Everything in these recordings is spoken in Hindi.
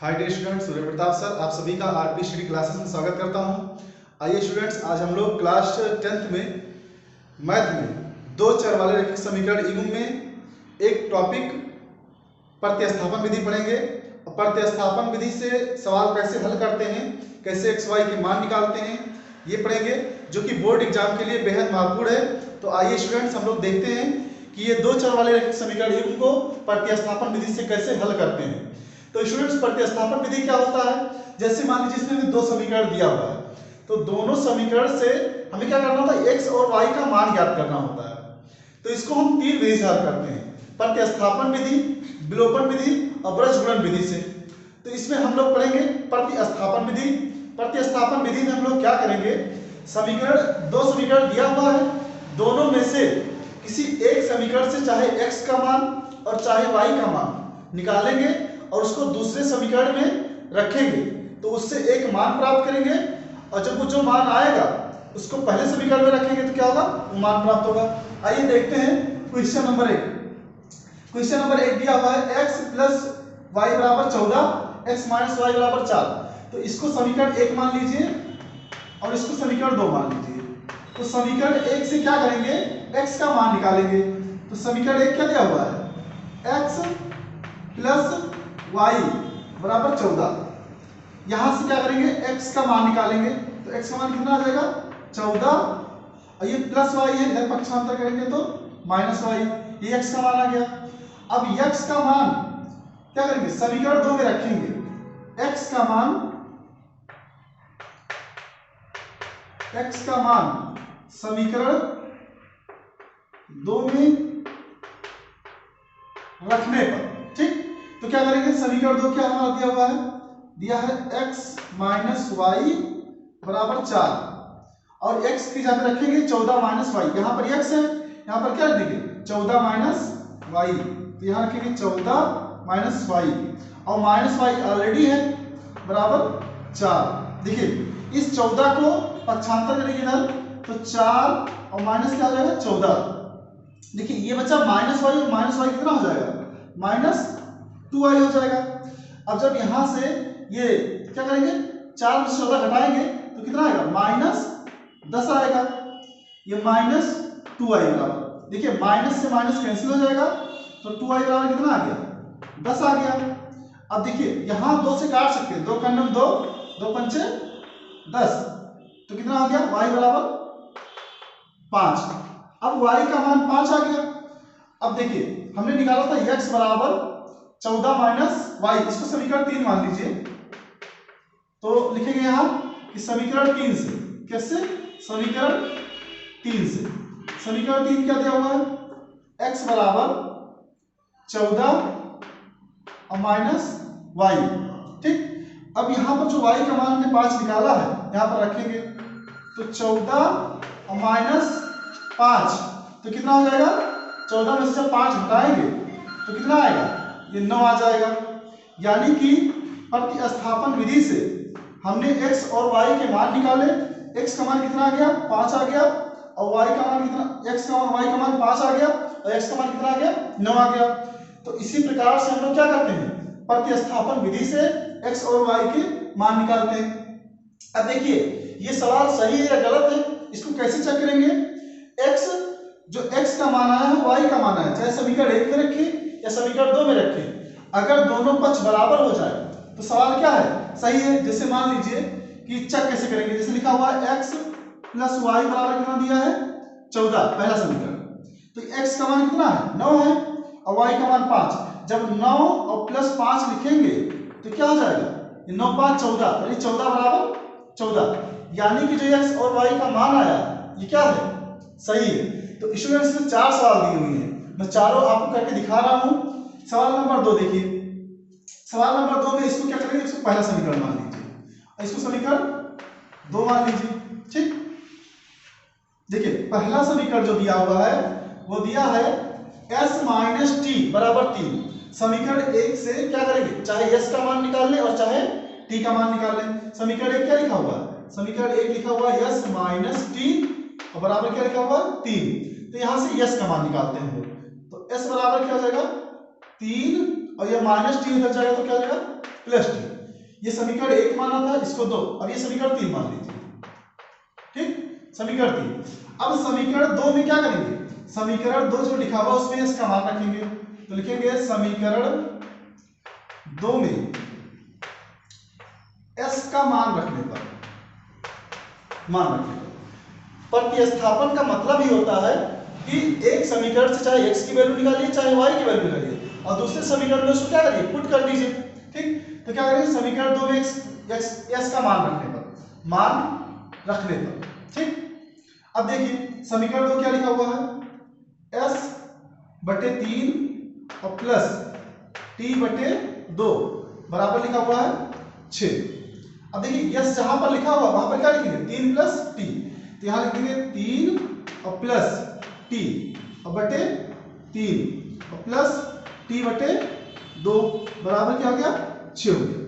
Hi dear students, Surya Pratap sir आप सभी का आरपी स्टडी क्लासेस में स्वागत करता हूं। आइए स्टूडेंट्स, आज हम लोग क्लास 10th में मैथ में दो चर वाले रैखिक समीकरण युग्म में एक टॉपिक प्रतिस्थापन विधि पढ़ेंगे। और प्रतिस्थापन विधि से सवाल कैसे हल करते हैं, कैसे एक्स वाई के मान निकालते हैं, ये पढ़ेंगे, जो कि बोर्ड एग्जाम के लिए बेहद महत्वपूर्ण है। तो आइए स्टूडेंट्स, हम लोग देखते हैं कि ये दो चर वाले रैखिक समीकरण युग्म को प्रतिस्थापन विधि से कैसे हल करते हैं। तो स्टूडेंट्स, प्रतिस्थापन विधि क्या होता है? जैसे मान लीजिए इसमें दो समीकरण दिया हुआ है, तो दोनों समीकरण से हमें क्या करना होता है, एक्स और वाई का मान ज्ञात करना होता है। तो इसको हम तीन विधि से हल करते हैं, प्रतिस्थापन विधि, विलोपन विधि और ब्रजगुणन विधि से। तो इसमें हम लोग पढ़ेंगे प्रतिस्थापन विधि। प्रतिस्थापन विधि में हम लोग क्या करेंगे, दो समीकरण दिया हुआ है, दोनों में से किसी एक समीकरण से चाहे x का मान और चाहे y का मान निकालेंगे और उसको दूसरे समीकरण में रखेंगे, तो उससे एक मान प्राप्त करेंगे। और जब वो जो मान आएगा उसको पहले समीकरण में रखेंगे तो क्या होगा, वो मान प्राप्त होगा। आइए देखते हैं क्वेश्चन नंबर 1। क्वेश्चन नंबर 1 दिया हुआ है x प्लस वाई बराबर 14, x माइनस वाई बराबर 4। तो इसको समीकरण 1 मान लीजिए और इसको समीकरण 2 मान लीजिए। तो समीकरण 1 से क्या करेंगे, x का मान निकालेंगे। तो समीकरण 1 क्या दिया हुआ है, x प्लस वाई बराबर 14। यहां से क्या करेंगे, x का मान निकालेंगे। तो x का मान कितना आ जाएगा, 14, और ये प्लस वाई है, इधर पक्षांतर करेंगे तो माइनस वाई, ये x का मान आ गया। अब x का मान क्या करेंगे, समीकरण 2 में रखेंगे। x का मान समीकरण 2 में रखने पर, ठीक। तो क्या करेंगे, समीकरण 2 क्या हमारा दिया हुआ है, दिया है x माइनस वाई बराबर 4, और x की जगह रखेंगे 14 माइनस वाई। यहाँ पर x है, यहाँ पर क्या रखेंगे 14 माइनस वाई, तो यहाँ रखेंगे 14 माइनस वाई, और माइनस वाई ऑलरेडी है बराबर 4। देखिए इस 14 को पक्षांतर करेंगे इधर, तो 4 और माइनस क्या हो जाएगा 14। देखिए ये बचा माइनस वाई, और माइनस वाई कितना हो जाएगा, माइनस 2y हो जाएगा। अब जब यहां से ये क्या करेंगे, 4 में से 14 घटाएंगे तो कितना आएगा, माइनस 10 आएगा। ये माइनस 2y बराबर, देखिए माइनस से माइनस कैंसिल हो जाएगा, तो 2y बराबर कितना आ गया, 10 आ गया। अब देखिए यहां 2 से काट सकते हैं, 2 का 2, 2 पंचे 10, तो कितना आ गया, y बराबर 5। अब y का मान 5 आ गया। अब देखिए हमने निकाला था x बराबर 14 माइनस वाई, इसको समीकरण 3 मान लीजिए। तो लिखेंगे यहां कि समीकरण 3 से, कैसे, समीकरण 3 से, समीकरण 3 क्या दिया हुआ है, x बराबर 14 और माइनस वाई, ठीक। अब यहां पर जो y का मान हमने 5 निकाला है, यहां पर रखेंगे, तो 14 और माइनस 5, तो कितना हो जाएगा, 14 में से 5 हटाएंगे तो कितना आएगा, ये 9 आ जाएगा। यानी कि प्रतिस्थापन विधि से हमने x और y के मान निकाले। x का मान कितना आ गया, 5 आ गया, और y का मान कितना, x का मान, y का मान 5 आ गया, और x का मान कितना आ गया, 9 आ गया। तो इसी प्रकार से हम लोग क्या करते हैं, प्रतिस्थापन विधि से x और y के मान निकालते हैं। अब देखिए ये सवाल सही है या गलत है, इसको कैसे चेक करेंगे। x का मान आया है, y का मान आया, चाहे समीकरण 1 में रखें या समीकरण 2 में रखें, अगर दोनों पक्ष बराबर हो जाए तो सवाल क्या है, सही है। जैसे मान लीजिए कि चेक कैसे करेंगे, जैसे लिखा हुआ है x प्लस वाई बराबर कितना दिया है, 14, पहला समीकरण। तो x का मान कितना है, 9 है, और y का मान 5। जब 9 और प्लस 5 लिखेंगे तो क्या हो जाएगा, 9 5 14, यानी 14 बराबर 14। यानी कि जो x और y का मान आया ये क्या है, सही है। तो स्टूडेंट्स में 4 सवाल दिए हुए हैं, मैं चारों आपको करके दिखा रहा हूं। सवाल नंबर 2 देखिए, सवाल नंबर 2 में इसको क्या करेंगे, इसको पहला समीकरण मान लीजिए और इसको समीकरण 2 मान लीजिए, ठीक। देखिए पहला समीकरण जो दिया हुआ है वो दिया है s माइनस टी बराबर 3। समीकरण 1 से क्या करेंगे, चाहे s का मान निकाल लें और चाहे t का मान निकाल लें। समीकरण 1 क्या लिखा हुआ है, समीकरण 1 लिखा हुआ है s माइनस टी और बराबर क्या लिखा हुआ है, 3। तो यहां से s का मान निकालते हैं हम लोग, तो s बराबर क्या हो जाएगा, 3, और ये माइनस टी इधर जाएगा तो क्या हो जाएगा प्लस टी। ये समीकरण 1 माना था, इसको 2, अब ये समीकरण 3 मान लीजिए। ठीक, समीकरण 3। अब समीकरण 2 में क्या करेंगे, समीकरण 2 जो लिखा हुआ उसमें इसका मान रखेंगे। तो लिखेंगे समीकरण 2 में s का मान रखने पर, प्रतिस्थापन का मतलब ही होता है कि एक समीकरण से चाहे x की वैल्यू निकालिए चाहे y की वैल्यू निकालिए और दूसरे समीकरण में उसको क्या करिए, पुट कर दीजिए। ठीक, तो क्या करेंगे, समीकरण 2 में s का मान रखने पर। ठीक, अब देखिए समीकरण 2 क्या लिखा हुआ है, s बटे 3 और प्लस t बटे 2 बराबर लिखा हुआ है 6। अब देखिए s जहां पर लिखा हुआ वहां पर क्या लिखेंगे, 3 प्लस t, तो यहां लिखेंगे 3 और प्लस t और बटे 3 और प्लस t बटे 2 बराबर क्या हो गया, 6 हो गया।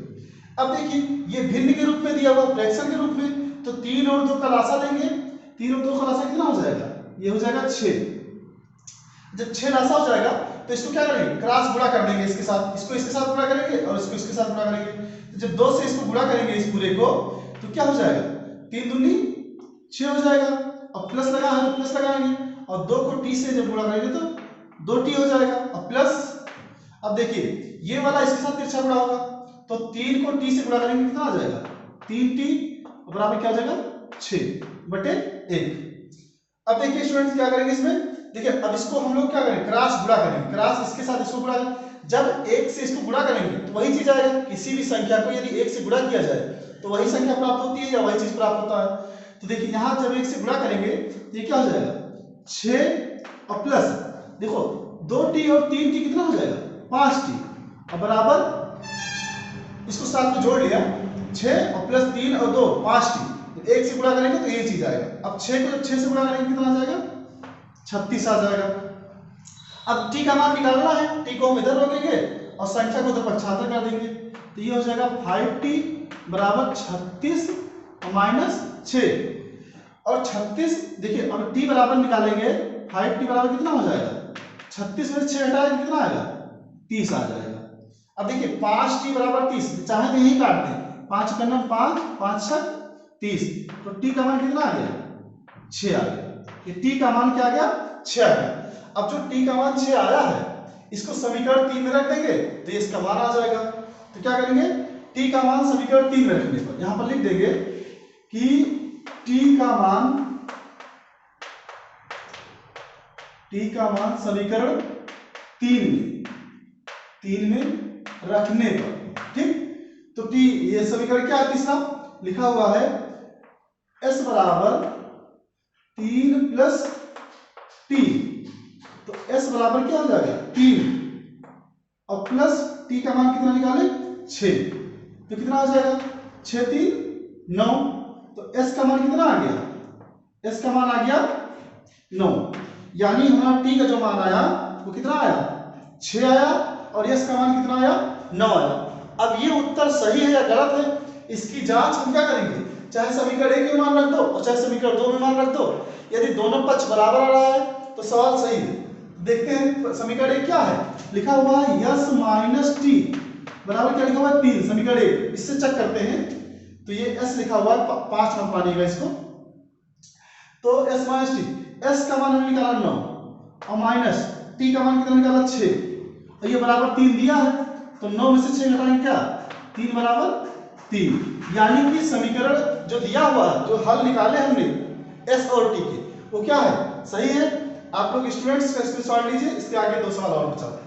अब देखिए ये भिन्न के रूप में दिया हुआ, फ्रैक्शन के रूप में, तो 3 और 2 का लासा लेंगे, 3 और 2 का लासा कितना हो जाएगा, ये हो जाएगा 6। जब 6 लासा हो जाएगा तो इसको क्या करेंगे, क्रॉस गुणा कर देंगे इसके साथ, इसको इसके साथ गुणा करेंगे और इसको इसके साथ गुणा करेंगे। तो जब 2 से इसको गुणा करेंगे इस पूरे को तो क्या हो जाएगा, 3 दूनी 6 हो जाएगा। अब प्लस लगा है तो प्लस लगाएंगे और 2 को t से जब गुणा करेंगे तो 2t हो जाएगा और प्लस। अब देखिए ये वाला इसके साथ तिरछा गुणा होगा तो 3 को t से गुणा करेंगे कितना आ जाएगा, 3t बराबर क्या हो जाएगा, 6 बटे 1। अब देखिए स्टूडेंट्स क्या करेंगे इसमें, देखिए अब इसको हम लोग क्या करेंगे, क्रॉस गुणा करेंगे, क्रॉस इसके साथ इसको गुणा करेंगे। जब 1 से इसको गुणा करेंगे तो वही चीज आएगा, किसी भी संख्या को यदि 1 से गुणा किया जाए तो वही संख्या प्राप्त होती है या वही चीज प्राप्त होता है। तो देखिए यहां जब 1 से गुणा करेंगे तो ये क्या हो जाएगा, 6 और प्लस देखो 2t और 3t कितना हो जाएगा, 5t और बराबर इसको साथ में जोड़ लिया, 6 और प्लस 3 और 2 5t, तो 1 से गुणा करेंगे तो ये चीज आएगा। अब 6 को जब 6 से गुणा करेंगे कितना आ जाएगा, 36 आ जाएगा। अब t का मान निकालना है, t को हम इधर रोकेंगे और संख्या को उधर पक्षांतर कर देंगे तो ये हो जाएगा 5t बराबर 36 और माइनस 6 और 36। देखिए अब t बराबर निकालेंगे, 5t बराबर कितना हो जाएगा, 36 में 6 हटाएंगे कितना आएगा, 30 आ जाएगा। अब देखिए 5t बराबर 30, चाहे तो यही काट दें, 5 करना 5 5 6 30, तो t का मान कितना आ गया, 6 आ गया। ये t का मान क्या आ गया, 6 आ गया। अब जो t का मान 6 आया है इसको समीकरण 3 में रख देंगे तो इसका मान आ जाएगा। तो क्या करेंगे, t का मान समीकरण 3 में रखने पर यहां पर लिख देंगे कि t का मान समीकरण 3 में रखने पर। ठीक, तो t ये समीकरण क्या है, तीसरा लिखा हुआ है s बराबर 3 प्लस t, तो s बराबर क्या हो जाएगा, 3 और प्लस t का मान कितना निकाले, 6, तो कितना हो जाएगा, 6 3 9, तो s का मान कितना आ गया, s का मान आ गया 9, यानी हमारा t का जो मान आया वो कितना आया, 6 आया और s का मान कितना आया, 9 आया। अब ये उत्तर सही है या गलत है इसकी जांच हम क्या करेंगे, चाहे समीकरण 1 में मान रख दो और चाहे समीकरण 2 में मान रख दो, यदि दोनों पक्ष बराबर आ रहा है तो सवाल सही है। देखते हैं समीकरण 1 क्या है, लिखा हुआ है s माइनस टी बराबर क्या लिखा हुआ है, 3, समीकरण 1, इससे चेक करते हैं तो ये s लिखा हुआ है 5 मत मानिएगा इसको, तो s माइनस टी, s का मान हमने निकाला 9 और माइनस t का मान कितना निकाला 6 और ये बराबर 3 दिया है तो 9 में से 6 घटाएंगे क्या, 3 बराबर 3, यानी कि समीकरण जो दिया हुआ है, जो हल निकाले हमने s और t के, वो क्या है, सही है। आप लोग स्टूडेंट्स का स्क्रीनशॉट लीजिए, इसके आगे 2 सवाल और बचा है।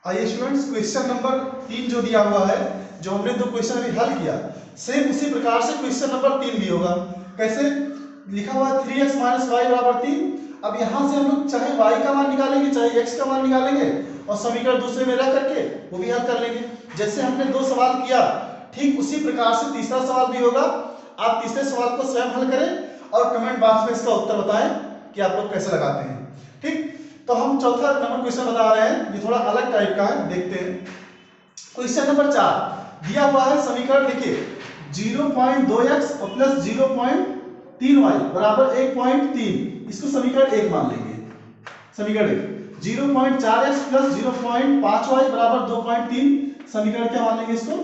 आइए स्टूडेंट्स क्वेश्चन नंबर 3 जो दिया हुआ है, जो हमने 2 क्वेश्चन अभी हल किया, सेम उसी प्रकार से क्वेश्चन नंबर 3 भी होगा। कैसे, लिखा हुआ 3x माइनस वाई बराबर 3। अब यहां से हम लोग चाहे y का मान निकालेंगे चाहे x का मान निकालेंगे और समीकरण दूसरे में रख करके वो भी हल कर लेंगे। जैसे हमने 2 सवाल किया ठीक उसी प्रकार से तीसरा सवाल भी होगा। आप तीसरे सवाल को स्वयं हल करें और कमेंट बॉक्स में इसका उत्तर बताएं कि आप लोग कैसे लगाते हैं। ठीक, तो हम चौथा नंबर क्वेश्चन बता रहे हैं, ये थोड़ा अलग टाइप का है, देखते हैं। क्वेश्चन नंबर 4 दिया हुआ है, समीकरण देखिए 0.2x और प्लस 0.3y बराबर 1.3, इसको समीकरण 1 मान लेंगे। समीकरण 1 0.4x प्लस 0.5y बराबर 2.3 समीकरण क्या मान लेंगे इसको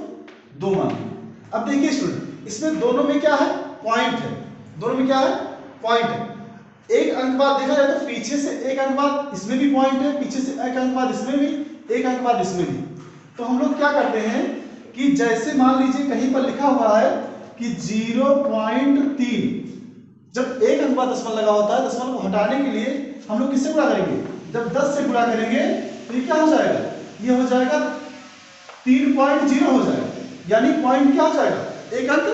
2 मान लेंगे। अब देखिए स्टूडेंट, इसमें दोनों में क्या है पॉइंट है, दोनों में क्या है पॉइंट है। एक अंक बाद देखा जाए तो पीछे से एक अंक बाद इसमें भी पॉइंट है, पीछे से एक अंक बाद इसमें भी, एक अंक बाद इसमें भी। तो हम लोग क्या करते हैं कि जैसे मान लीजिए कहीं पर लिखा हुआ है कि 0.3, जब एक अंक बाद दशमलव लगा होता है, दशमलव को हटाने के लिए हम लोग किससे गुणा करेंगे, जब 10 से गुणा करेंगे तो ये क्या हो जाएगा, ये हो जाएगा 3.0 हो जाएगा, यानी पॉइंट क्या हो जाएगा, एक अंक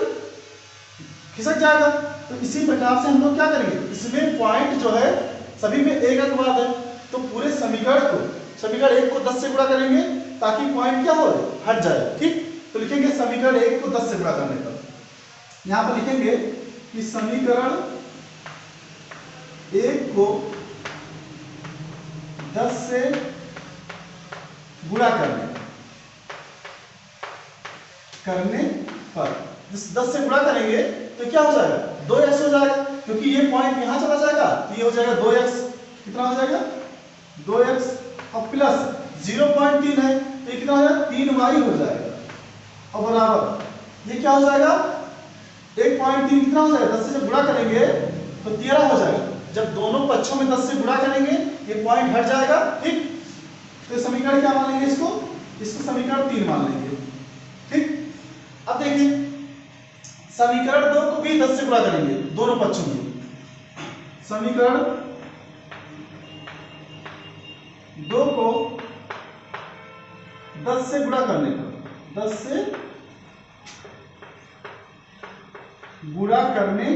खिसक जाएगा। तो इसी प्रकार से हम लोग क्या करेंगे, इसमें पॉइंट जो है सभी में एक अंक बाद है, तो पूरे समीकरण 1 को 10 से गुणा करेंगे ताकि पॉइंट क्या हो हट जाए। ठीक, तो लिखेंगे समीकरण 1 को 10 से गुणा करने पर, यहां पर लिखेंगे कि समीकरण 1 को 10 से गुणा करने पर, जिस 10 से गुणा करेंगे तो क्या हो जाएगा, 2x हो जाएगा, क्योंकि ये पॉइंट यहां चला जाएगा तो ये हो जाएगा 2x, कितना हो जाएगा 2x, और प्लस 0.3 है तो ये कितना हो जाएगा 3y हो जाएगा, और बराबर ये क्या हो जाएगा 1.3 कितना हो जाएगा, 10 से जब गुणा करेंगे तो 13 हो जाएगा, जब दोनों पक्षों में 10 से गुणा करेंगे ये पॉइंट हट जाएगा। ठीक, तो समीकरण क्या मान लेंगे, इसको समीकरण 3 मान लेंगे। ठीक, अब देखिए समीकरण 2 को भी 10 से गुणा करेंगे दोनों पक्षों में, समीकरण 2 को 10 से गुणा करने पर, 10 से गुणा करने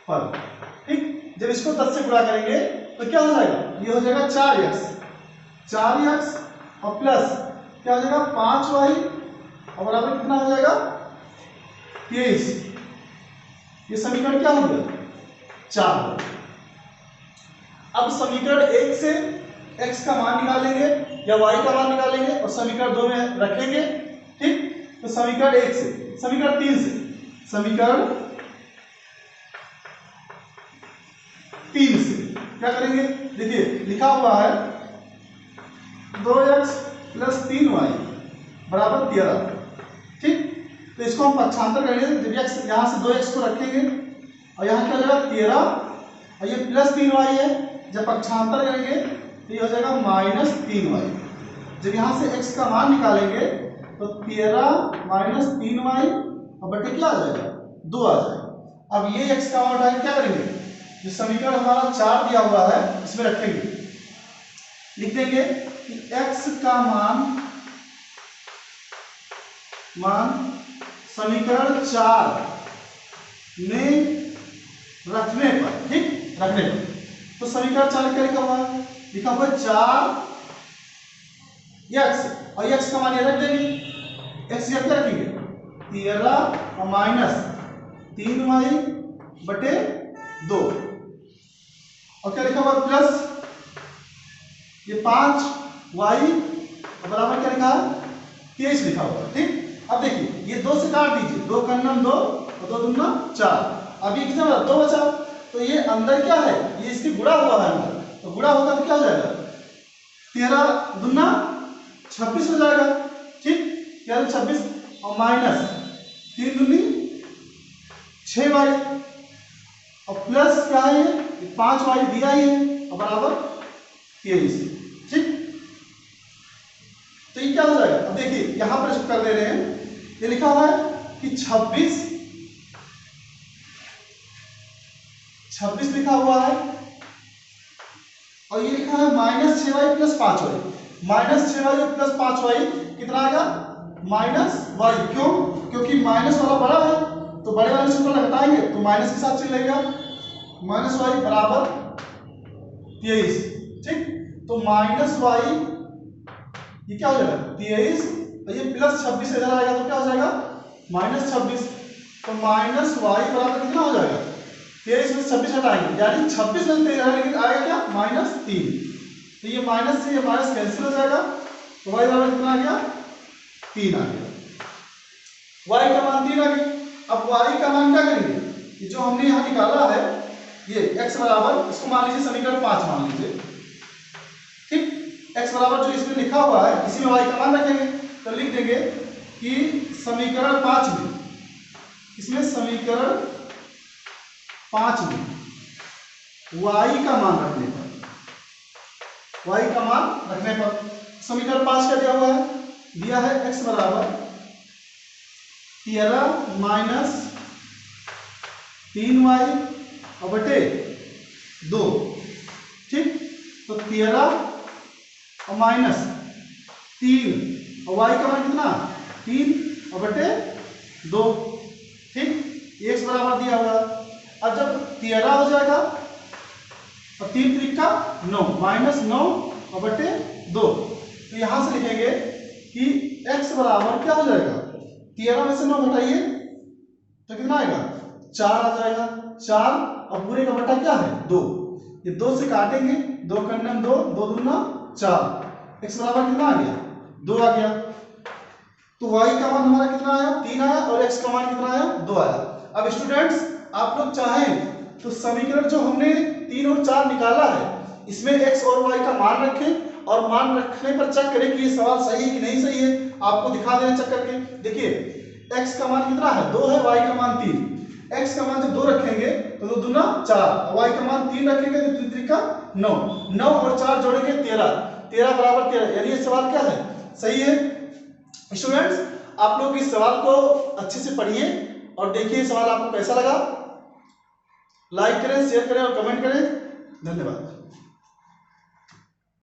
पर, ठीक, जब इसको 10 से गुणा करेंगे तो क्या हो जाएगा, ये हो जाएगा 4x और प्लस क्या हो जाएगा 5y और बराबर कितना हो जाएगा 23। ये समीकरण क्या हो गया 4। अब समीकरण 1 से x का मान निकालेंगे या y का मान निकालेंगे और समीकरण 2 में रखेंगे। ठीक, तो समीकरण 1 से, समीकरण 3 से, समीकरण 3 से क्या करेंगे, देखिए लिखा हुआ है 2x प्लस 3y बराबर 13। ठीक, तो इसको हम पक्षांतर करेंगे, जब x यहां से 2x को रखेंगे और यहां क्या हो जाएगा 13 और ये प्लस 3y है, जब पक्षांतर करेंगे तो ये हो जाएगा माइनस 3y। जब यहां से x का मान निकालेंगे तो 13 माइनस 3y और बटे क्या आ जाएगा 2 आ जाएगा। अब ये x का मान उठाकर क्या करेंगे, जो समीकरण हमारा 4 दिया हुआ है इसमें रखेंगे, लिख देंगे कि x का मान समीकरण 4 में रखने पर, ठीक, रखने पर, तो समीकरण 4 क्या लिखा हुआ है, लिखा हुआ 4x और x का मान ये रख देंगे, x क्या रखेंगे 13 और माइनस 3y बटे 2 और क्या लिखा हुआ प्लस ये 5y और बराबर क्या लिखा है 23 लिखा हुआ। ठीक, अब देखिए ये 2 से काट दीजिए, 2 कन्नम 2 और 2 दूना 4, अब ये कितना बचा 2 बचा, तो ये अंदर क्या है, ये इसकी गुणा हुआ है अंदर, तो गुणा होगा तो क्या हो जाएगा 13 दूना 26 हो जाएगा। ठीक, क्या 26 और माइनस 3 दूनी 6y और प्लस क्या है ये 5y दिया ही है और बराबर 23। ठीक, तो ये क्या हो जाएगा, अब देखिए यहां पर इसको कर दे रहे हैं, ये लिखा हुआ है कि 26 लिखा हुआ है और ये लिखा है minus 6y plus 5y, minus 6y plus 5y कितना आएगा -y, क्यों, क्योंकि माइनस वाला बड़ा है तो बड़े वाले से ऊपर हटाएंगे तो माइनस के साथ चलेगा, -y बराबर 23। ठीक, तो -y ये क्या हो जाएगा 23 और ये प्लस 26 इधर आएगा तो क्या हो जाएगा -26, तो -y बराबर कितना हो जाएगा 23 में 26 हटाएंगे यानी 26 में 13 लेकिन आएगा क्या -3, तो ये माइनस से ये माइनस कैंसिल हो जाएगा, तो y बराबर कितना आ गया 3 आ गया, y का मान 3 आ गया। अब y का मान क्या करेंगे, ये जो हमने यहाँ निकाला है ये x बराबर, इसको मान लीजिए समीकरण 5 मान लीजिए, x बराबर जो इसमें लिखा हुआ है इसी में y का मान रखेंगे, तो लिख देंगे कि समीकरण 5 में, इसमें समीकरण 5 में y का मान रखने पर समीकरण 5 क्या दिया हुआ है, दिया है x बराबर 13 माइनस 3y और बटे 2, ठीक। तो 13 और माइनस 3 और y का मान कितना 3 और बटे 2, ठीक। x बराबर दिया हुआ। अब जब 13 हो जाएगा और 3 त्रिका 9 माइनस 9 और बटे 2, तो यहां से लिखेंगे कि x बराबर क्या हो जाएगा, 13 में से 9 घटाइए तो कितना आएगा 4 आ जाएगा, 4 और पूरे का बटा क्या है 2, ये 2 से काटेंगे, 2 कन्नम 2, 2 दूना 4, x बराबर कितना आ गया 2 आ गया। तो y का मान हमारा कितना आया 3 आया और x का मान कितना आया 2 आया। अब स्टूडेंट्स आप लोग चाहें तो समीकरण जो हमने 3 और 4 निकाला है इसमें x और y का मान रखें और मान रखने पर चेक करें कि ये सवाल सही है कि नहीं सही है, आपको दिखा देना चेक करके। देखिए x का मान कितना है 2 है, y का मान 3, x का मान जब 2 रखेंगे तो 2 दूना 4, y का मान 3 रखेंगे तो 3 त्रिका 9, 9 और 4 जोड़ेंगे 13, 13 बराबर 13, यानी ये सवाल क्या है सही है। स्टूडेंट्स आप लोग इस सवाल को अच्छे से पढ़िए और देखिए सवाल आपको कैसा लगा, लाइक करें, शेयर करें और कमेंट करें। धन्यवाद।